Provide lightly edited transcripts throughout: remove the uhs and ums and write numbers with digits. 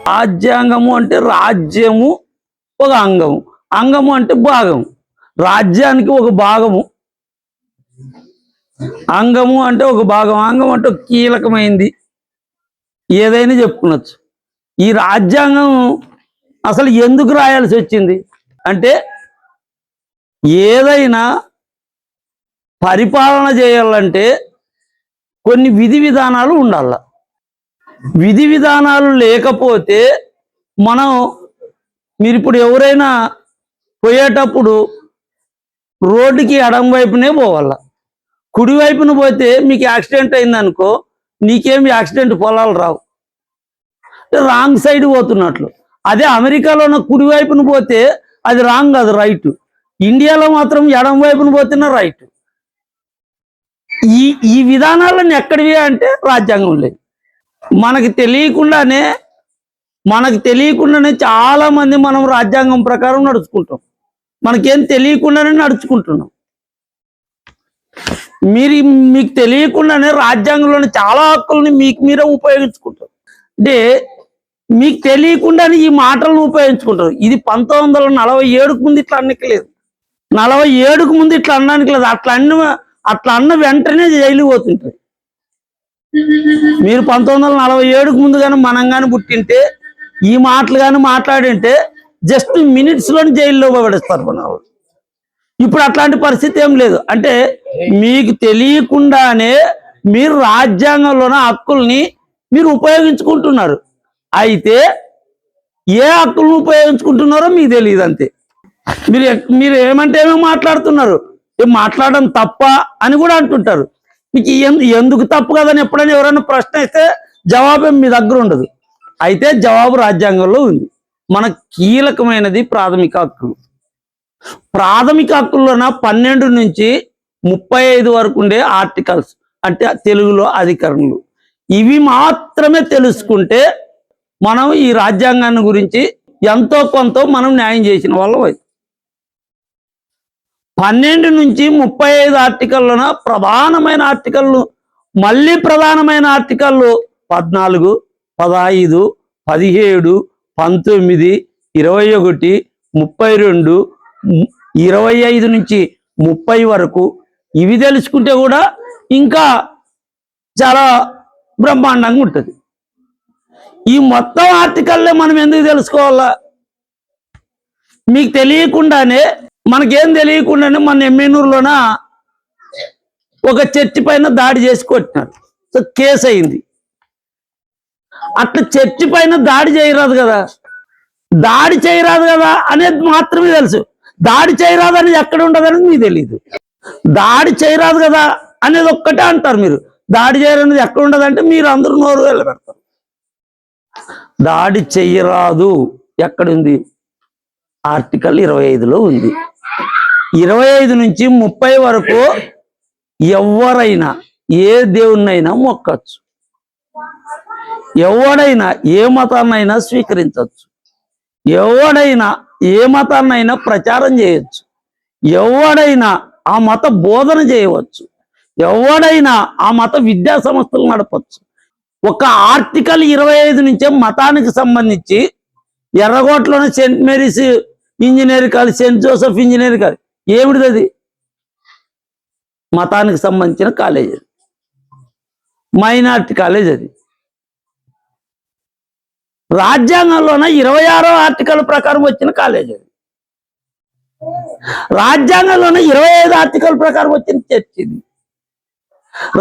రాజ్యాంగము అంటే రాజ్యము ఒక అంగము, అంగము అంటే భాగము. రాజ్యానికి ఒక భాగము, అంగము అంటే ఒక భాగం, అంగం అంటే కీలకమైంది. ఏదైనా చెప్పుకోవచ్చు. ఈ రాజ్యాంగం అసలు ఎందుకు రాయాల్సి వచ్చింది అంటే, ఏదైనా పరిపాలన చేయాలంటే కొన్ని విధి విధానాలు ఉండాల. విధి విధానాలు లేకపోతే మీరు ఇప్పుడు ఎవరైనా పోయేటప్పుడు రోడ్డుకి ఎడం వైపునే పోవాల. కుడి వైపున పోతే మీకు యాక్సిడెంట్ అయిందనుకో, నీకేమి యాక్సిడెంట్ పొలాలు రావు, రాంగ్ సైడ్ పోతున్నట్లు. అదే అమెరికాలో కుడి వైపున పోతే అది రాంగ్, అది రైట్. ఇండియాలో మాత్రం ఎడం వైపున పోతేనే రైట్. ఈ విధానాలను ఎక్కడివి అంటే రాజ్యాంగం లేదు. మనకి తెలియకుండానే చాలా మంది మనం రాజ్యాంగం ప్రకారం నడుచుకుంటాం. మనకేం తెలియకుండానే నడుచుకుంటున్నాం. మీకు తెలియకుండానే రాజ్యాంగంలోని చాలా హక్కుల్ని మీకు మీరే ఉపయోగించుకుంటారు. అంటే మీకు తెలియకుండానే ఈ మాటలను ఉపయోగించుకుంటారు. ఇది 1947కు ముందు ఇట్లా అనట్లేదు, 47కు ముందు ఇట్లా అనడానికి లేదు. అట్లా అన్న వెంటనే జైలు పోతుంటారు. మీరు 1947కు ముందు కానీ మనం కానీ పుట్టింటే ఈ మాటలు కానీ మాట్లాడింటే జస్ట్ మినిట్స్లోని జైల్లో పడేస్తారు మన వాళ్ళు. ఇప్పుడు అట్లాంటి పరిస్థితి ఏం లేదు. అంటే మీకు తెలియకుండానే మీరు రాజ్యాంగంలోని హక్కుల్ని మీరు ఉపయోగించుకుంటున్నారు. అయితే ఏ హక్కులను ఉపయోగించుకుంటున్నారో మీకు తెలియదు అంతే. మీరు ఏమంటే ఏమో మాట్లాడుతున్నారు, మాట్లాడడం తప్ప అని కూడా అంటుంటారు. మీకు ఎందుకు తప్పు కదని ఎప్పుడైనా ఎవరైనా ప్రశ్న ఇస్తే జవాబు మీ దగ్గర ఉండదు. అయితే జవాబు రాజ్యాంగంలో ఉంది. మన కీలకమైనది ప్రాథమిక హక్కులు. ప్రాథమిక హక్కుల్లోన 12 నుంచి 35 వరకు ఉండే ఆర్టికల్స్, అంటే తెలుగులో అధికరణలు. ఇవి మాత్రమే తెలుసుకుంటే మనం ఈ రాజ్యాంగాన్ని గురించి ఎంతో కొంత మనం న్యాయం చేసిన వాళ్ళం అవుతుంది. 12 నుంచి 35 ఆర్టికల్లోన ప్రధానమైన ఆర్టికల్లు, మళ్ళీ ప్రధానమైన ఆర్టికల్లు 14, 15, 17, 19, 21, 32, 25 నుంచి 30 వరకు. ఇవి తెలుసుకుంటే కూడా ఇంకా చాలా బ్రహ్మాండంగా ఉంటుంది. ఈ మొత్తం ఆర్టికల్లే మనం ఎందుకు తెలుసుకోవాలా? మీకు తెలియకుండానే, మనకేం తెలియకుండానే మన ఎమ్మెనూరులోన ఒక చర్చి పైన దాడి చేసి కొట్టినారు. సో కేసు అయింది. అట్లా చర్చి పైన దాడి చేయరాదు కదా అనేది మాత్రమే తెలుసు. దాడి చేయరాదు అనేది ఎక్కడ ఉండదు మీకు తెలియదు. దాడి చేయరాదు కదా అనేది ఒక్కటే అంటారు మీరు. దాడి చేయరనేది ఎక్కడ ఉండదంటే మీరు అందరూ నోరు వెళ్ళబెడతారు. దాడి చెయ్యరాదు ఎక్కడుంది? ఆర్టికల్ 25లో ఉంది. 25 నుంచి 30 వరకు ఎవరైనా ఏ దేవుణ్ణైనా మొక్కచ్చు, ఎవడైనా ఏ మతాన్నైనా స్వీకరించవచ్చు, ఎవడైనా ఏ మతాన్నైనా ప్రచారం చేయొచ్చు, ఎవడైనా ఆ మత బోధన చేయవచ్చు, ఎవడైనా ఆ మత విద్యా సంస్థలు నడపచ్చు. ఒక ఆర్టికల్ 25 నుంచే మతానికి సంబంధించి ఎర్రగోట్లోనే Saint Mary's engineering college, Saint Joseph engineering college, ఏమిటిది అది? మతానికి సంబంధించిన కాలేజ్ అది, మైనార్టీ కాలేజ్ అది. రాజ్యాంగంలోన 26వ ఆర్టికల్ ప్రకారం వచ్చిన కాలేజ్ అది. రాజ్యాంగంలోన 25 ఆర్టికల్ ప్రకారం వచ్చిన చర్చ్ ఇది.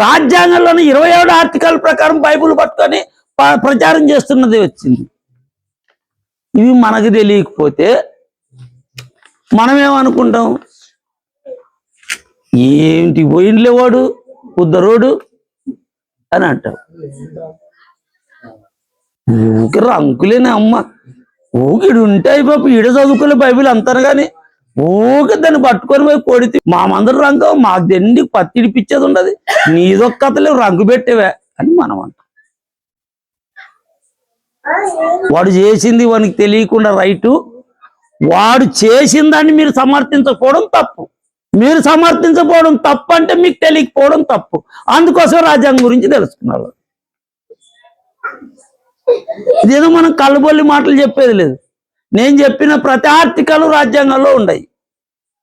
రాజ్యాంగంలోని 27 ఆర్టికల్ ప్రకారం బైబుల్ పట్టుకొని ప్రచారం చేస్తున్నది వచ్చింది. ఇవి మనకు తెలియకపోతే మనమేమనుకుంటాం? ఏంటి పోయిండ్లేవాడు ఉద్దరోడు అని అంటాం. ఊకి రంకులేని అమ్మ, ఊకిడు ఉంటాయి పాప, ఈడ చదువుకోలే బైబిల్ అంటారు కానీ ఊకే దాన్ని పట్టుకొని పోయి కొడితే మామందరూ రంగు, మాకు దెండి పత్తిడి పిచ్చేది ఉండదు, నీదొక్కతలే రంగు పెట్టేవే అని మనం అంటాం. వాడు చేసింది వానికి తెలియకుండా రైటు, వాడు చేసిన దాన్ని మీరు సమర్థించకపోవడం తప్పు. మీరు సమర్థించకపోవడం తప్పు అంటే మీకు తెలియకపోవడం తప్పు. అందుకోసం రాజ్యాంగం గురించి తెలుసుకున్నారు. ఇదేదో మనం కళ్ళబొల్లి మాటలు చెప్పేది లేదు. నేను చెప్పిన ప్రతి ఆర్టికల్ రాజ్యాంగంలో ఉన్నాయి,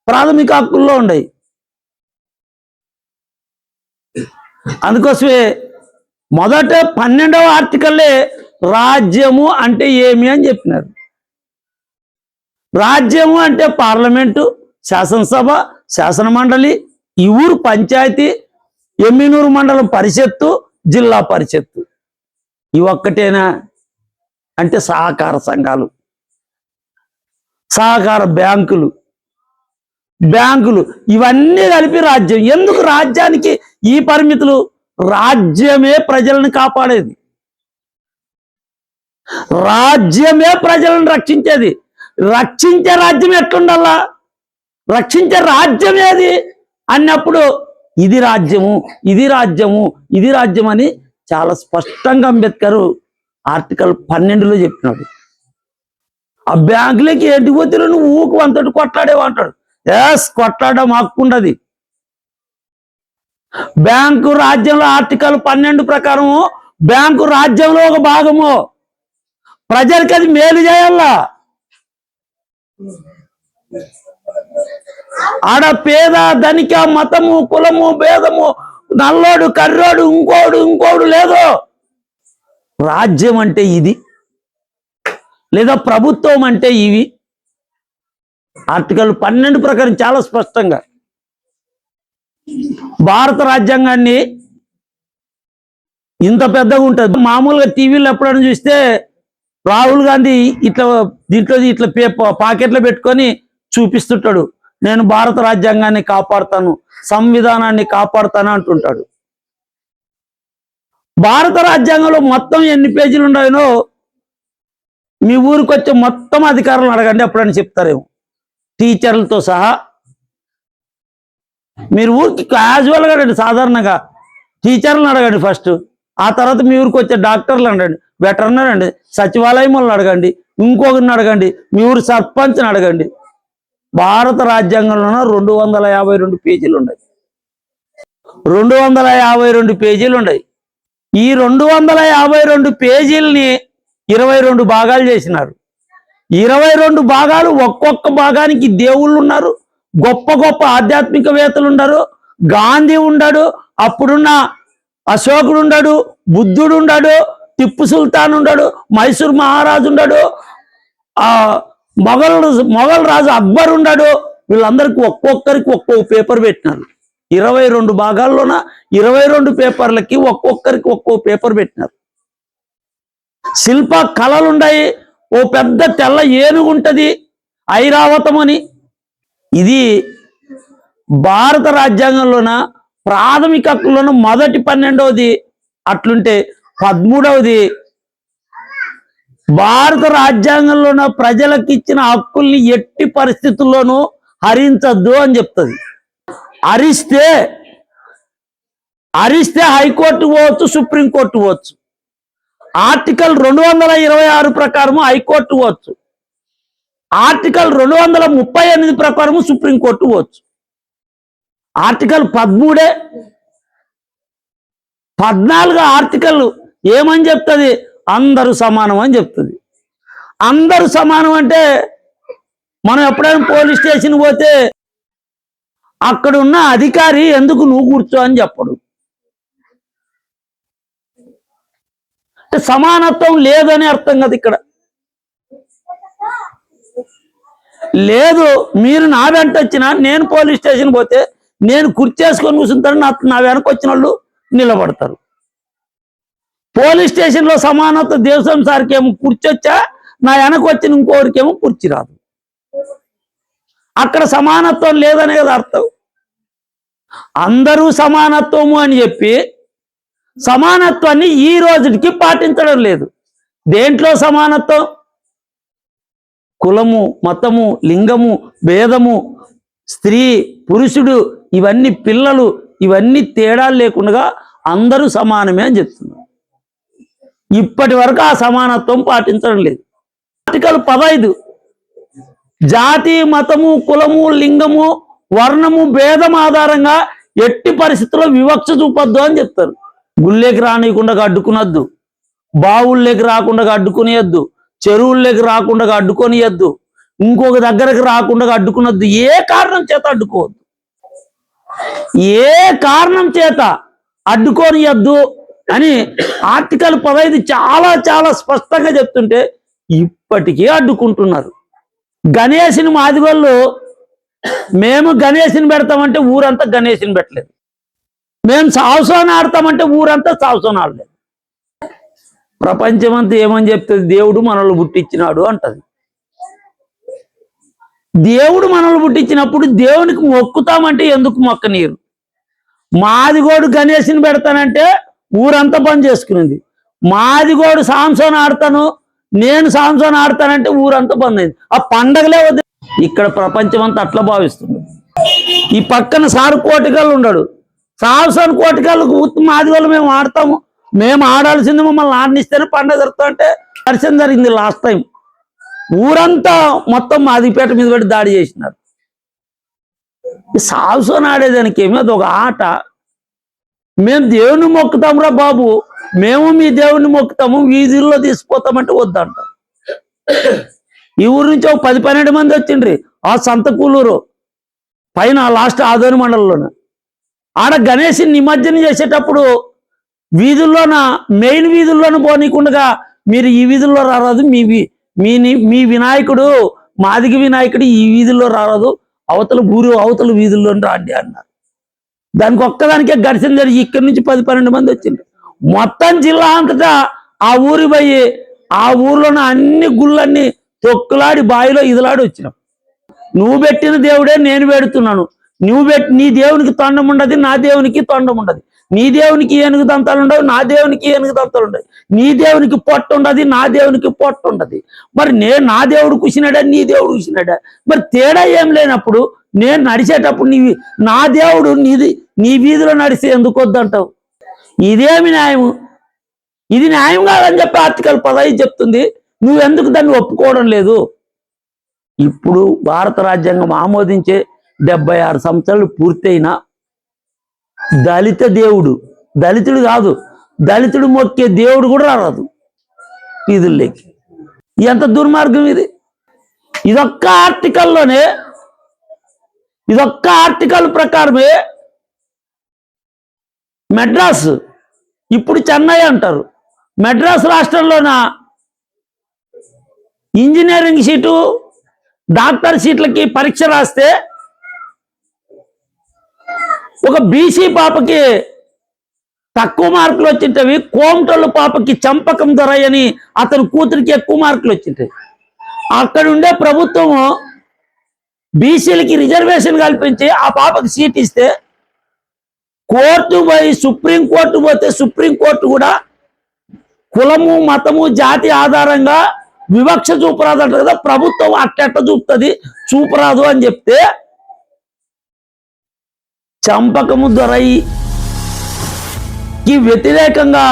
ప్రాథమిక హక్కుల్లో ఉన్నాయి. అందుకోసమే మొదట 12వ ఆర్టికల్లే రాజ్యము అంటే ఏమి అని చెప్పినారు. రాజ్యము అంటే పార్లమెంటు, శాసనసభ, శాసన మండలి, ఈ ఊరు పంచాయతీ, ఎమ్మినూరు మండలం పరిషత్తు, జిల్లా పరిషత్తు. ఇవి ఒక్కటేనా అంటే సహకార సంఘాలు, సహకార బ్యాంకులు, ఇవన్నీ కలిపి రాజ్యం. ఎందుకు రాజ్యానికి ఈ పరిమితులు? రాజ్యమే ప్రజలను కాపాడేది, రాజ్యమే ప్రజలను రక్షించేది. రక్షించే రాజ్యం ఎట్లుండాలా? రక్షించే రాజ్యం ఏది అన్నప్పుడు ఇది రాజ్యము, ఇది రాజ్యము, ఇది రాజ్యం అని చాలా స్పష్టంగా అంబేద్కర్ ఆర్టికల్ 12లో చెప్పినాడు. ఆ బ్యాంకులకి ఏంటి పోతే నువ్వు ఊకు అంతటి కొట్లాడేవా అంటాడు. ఎస్, కొట్లాడడం హక్కుండది. బ్యాంకు రాజ్యంలో ఆర్టికల్ 12 ప్రకారము బ్యాంకు రాజ్యంలో ఒక భాగము. ప్రజలకి అది మేలు చేయాలా. ఆడ పేద ధనిక, మతము, కులము, భేదము, నల్లోడు, కర్రోడు, ఇంకోడు లేదు. రాజ్యం అంటే ఇది, లేదా ప్రభుత్వం అంటే ఇవి. ఆర్టికల్ 12 ప్రకారం చాలా స్పష్టంగా భారత రాజ్యాంగాన్ని ఇంత పెద్దగా ఉంటుంది. మామూలుగా టీవీలో ఎప్పుడైనా చూస్తే రాహుల్ గాంధీ దీంట్లో పాకెట్లో పెట్టుకొని చూపిస్తుంటాడు, నేను భారత రాజ్యాంగాన్ని కాపాడుతాను, సంవిధానాన్ని కాపాడుతాను అంటుంటాడు. భారత రాజ్యాంగంలో మొత్తం ఎన్ని పేజీలు ఉన్నాయో మీ ఊరికి వచ్చే మొత్తం అధికారులను అడగండి, ఎప్పుడైనా చెప్తారేమో. టీచర్లతో సహా మీరు ఊరికి క్యాజువల్గా అడగండి, సాధారణంగా టీచర్లను అడగండి ఫస్ట్. ఆ తర్వాత మీ ఊరికి వచ్చే డాక్టర్లు అడగండి, వెటర్నరీ అండి, సచివాలయం వాళ్ళని అడగండి, ఇంకొకరిని అడగండి, మీ ఊరి సర్పంచ్ని అడగండి. భారత రాజ్యాంగంలోన 252 పేజీలు ఉన్నాయి. 252 పేజీలు ఉన్నాయి. ఈ 252 పేజీలని 22 భాగాలు చేసినారు. 22 భాగాలు, ఒక్కొక్క భాగానికి దేవుళ్ళు ఉన్నారు, గొప్ప గొప్ప ఆధ్యాత్మికవేత్తలు ఉన్నారు. గాంధీ ఉన్నాడు, అప్పుడున్న అశోకుడు ఉన్నాడు, బుద్ధుడు ఉన్నాడు, టిప్పు సుల్తాన్ ఉన్నాడు, మైసూర్ మహారాజు ఉన్నాడు, మొఘల్ రాజు అక్బర్ ఉన్నాడు. వీళ్ళందరికీ ఒక్కొక్కరికి ఒక్కొక్క పేపర్ పెట్టినారు. 22 భాగాల్లోన 22 పేపర్లకి ఒక్కొక్కరికి ఒక్కొక్క పేపర్ పెట్టినారు. శిల్ప కళలు ఉన్నాయి. ఓ పెద్ద తెల్ల ఏనుగు ఉంటుంది, ఐరావతం అని. ఇది భారత రాజ్యాంగంలోన ప్రాథమిక హక్కుల్లోన మొదటి 12వది. అట్లుంటే 13వది భారత రాజ్యాంగంలోన ప్రజలకు ఇచ్చిన హక్కుల్ని ఎట్టి పరిస్థితుల్లోనూ హరించద్దు అని చెప్తుంది. హరిస్తే హైకోర్టు పోవచ్చు, సుప్రీంకోర్టు పోవచ్చు. ఆర్టికల్ 226 ప్రకారము హైకోర్టు పోవచ్చు. ఆర్టికల్ 238 ప్రకారము సుప్రీంకోర్టు పోవచ్చు. ఆర్టికల్ 13, 14 ఆర్టికల్ ఏమని చెప్తుంది? అందరూ సమానం అని చెప్తుంది. అందరూ సమానం అంటే మనం ఎప్పుడైనా పోలీస్ స్టేషన్ పోతే అక్కడ ఉన్న అధికారి ఎందుకు నువ్వు కూర్చో అని చెప్పడు. అంటే సమానత్వం లేదని అర్థం కదా ఇక్కడ. లేదు, మీరు నా వెంట వచ్చినా, నేను పోలీస్ స్టేషన్ పోతే నేను కుర్చేసుకొని కూర్చుంటాను, నా వెనక వచ్చిన వాళ్ళు నిలబడతారు. పోలీస్ స్టేషన్లో సమానత్వం దేవస్వాం సార్కి ఏమో కుర్చొచ్చా, నా వెనక వచ్చిన ఇంకోరికేమో కుర్చీ రాదు. అక్కడ సమానత్వం లేదనే కదా అర్థం. అందరూ సమానత్వము అని చెప్పి సమానత్వాన్ని ఈ రోజుకి పాటించడం లేదు. దేంట్లో సమానత్వం? కులము, మతము, లింగము, భేదము, స్త్రీ, పురుషుడు, ఇవన్నీ పిల్లలు, ఇవన్నీ తేడాలు లేకుండా అందరూ సమానమే అని చెప్తున్నారు. ఇప్పటి వరకు ఆ సమానత్వం పాటించడం లేదు. ఆర్టికల్ 15 జాతి, మతము, కులము, లింగము, వర్ణము, భేదం ఆధారంగా ఎట్టి పరిస్థితుల్లో వివక్ష చూపొద్దు అని చెప్తారు. గుళ్ళేకి రానియకుండా అడ్డుకునొద్దు, బావుల్లోకి రాకుండా అడ్డుకునేయద్దు, చెరువుల్లోకి రాకుండా అడ్డుకొనియద్దు, ఇంకొక దగ్గరకు రాకుండా అడ్డుకునొద్దు. ఏ కారణం చేత అడ్డుకోవద్దు, ఏ కారణం చేత అడ్డుకోనియద్దు అని ఆర్టికల్ 15 చాలా చాలా స్పష్టంగా చెప్తుంటే ఇప్పటికీ అడ్డుకుంటున్నారు. గణేష్ని మాదిగోళ్ళు మేము గణేష్ని పెడతామంటే ఊరంతా గణేష్ని పెట్టలేదు, మేము సావసోన ఆడతామంటే ఊరంతా సావసోన ఆడలేదు. ప్రపంచమంతా ఏమని చెప్తుంది? దేవుడు మనల్ని పుట్టించినాడు అంటది. దేవుడు మనల్ని పుట్టించినప్పుడు దేవునికి మొక్కుతామంటే ఎందుకు మొక్కనీరు? మాదిగోడు గణేష్ని పెడతానంటే ఊరంతా బంద్ చేసుకునింది. మాదిగోడు సాంసోన్ ఆడతాను, నేను సాంసోన్ ఆడతానంటే ఊరంతా బంద్ అయింది. ఆ పండగలే వద్దు. ఇక్కడ ప్రపంచం అంతా అట్లా భావిస్తుంది. ఈ పక్కన సారు కోటికల్లు ఉన్నాడు, సాంసోన్ కోటికల్లకు మాదిగోళ్ళు మేము ఆడతాము, మేము ఆడాల్సింది మమ్మల్ని ఆడనిస్తేనే పండగ జరుగుతా అంటే పరిచయం జరిగింది. లాస్ట్ టైం ఊరంతా మొత్తం మాదిపేట మీద పెట్టి దాడి చేసినారు. సాంసోన్ ఆడేదానికి ఏమి అది ఒక ఆట. మేము దేవుని మొక్కుతాంరా బాబు, మేము మీ దేవుని మొక్కుతాము, వీధుల్లో తీసుకుపోతామంటే వద్దంట. ఈ ఊరు నుంచి ఒక 10-12 మంది వచ్చిండ్రి ఆ సంతకూలూరు పైన లాస్ట్ ఆదోని మండలంలోన. ఆడ గణేష్ నిమజ్జనం చేసేటప్పుడు వీధుల్లోన మెయిన్ వీధుల్లోన పోనీకుండగా మీరు ఈ వీధుల్లో రారాదు, మీ వినాయకుడు మాదిగ వినాయకుడు ఈ వీధుల్లో రారాదు, అవతల వీధుల్లో రాండి అన్నారు. దానికి ఒక్కదానికే ఘర్షణ జరిగి ఇక్కడి నుంచి 10-12 మంది వచ్చిండ్రు. మొత్తం జిల్లా అంతటా ఆ ఊరి పోయి ఆ ఊర్లోన అన్ని గుళ్ళన్నీ తొక్కులాడి బావిలో ఇదిలాడి వచ్చినాం. నువ్వు పెట్టిన దేవుడే నేను పెడుతున్నాను, నీ దేవునికి తొండం ఉండదు, నా దేవునికి తొండం ఉండదు. నీ దేవునికి ఏనుగు దంతాలు ఉండవు, నా దేవునికి ఏనుగు దంతాలు ఉండవు. నీ దేవునికి పొట్ట ఉండదు, నా దేవునికి పొట్ట ఉండదు. మరి నా దేవుడు కూసినాడా, నీ దేవుడు కూసినాడా? మరి తేడా ఏం లేనప్పుడు నేను నడిచేటప్పుడు నా దేవుడు నీ వీధిలో నడిస్తే ఎందుకు వద్దంటావు? ఇదేమి న్యాయము? ఇది న్యాయం కాదని చెప్పి ఆర్టికల్ 15 చెప్తుంది. నువ్వెందుకు దాన్ని ఒప్పుకోవడం లేదు? ఇప్పుడు భారత రాజ్యాంగం ఆమోదించే 76 సంవత్సరాలు పూర్తయినా దళితుడు కాదు, దళితుడు మొక్కే దేవుడు కూడా రాదు వీధుల్లోకి. ఎంత దుర్మార్గం ఇది! ఇదొక్క ఆర్టికల్ ప్రకారమే మెడ్రాస్, ఇప్పుడు చెన్నై అంటారు, మెడ్రాస్ రాష్ట్రంలోన ఇంజనీరింగ్ సీటు డాక్టర్ సీట్లకి పరీక్ష రాస్తే ఒక బీసీ పాపకి తక్కువ మార్కులు వచ్చింటవి, కోమటోళ్ళ పాపకి చంపకం దొరయ్యని అతని కూతురికి ఎక్కువ మార్కులు వచ్చింటాయి. అక్కడ ఉండే ప్రభుత్వము బీసీలకి రిజర్వేషన్ కల్పించి ఆ పాపకి సీట్ ఇస్తే సుప్రీంకోర్టు పోతే సుప్రీంకోర్టు కూడా కులము మతము జాతి ఆధారంగా వివక్ష చూపరాదు అంటారు కదా, ప్రభుత్వం అట్టెట్ట చూపుతుంది, చూపరాదు అని చెప్తే చంపకము దొరయ్యకి వ్యతిరేకంగా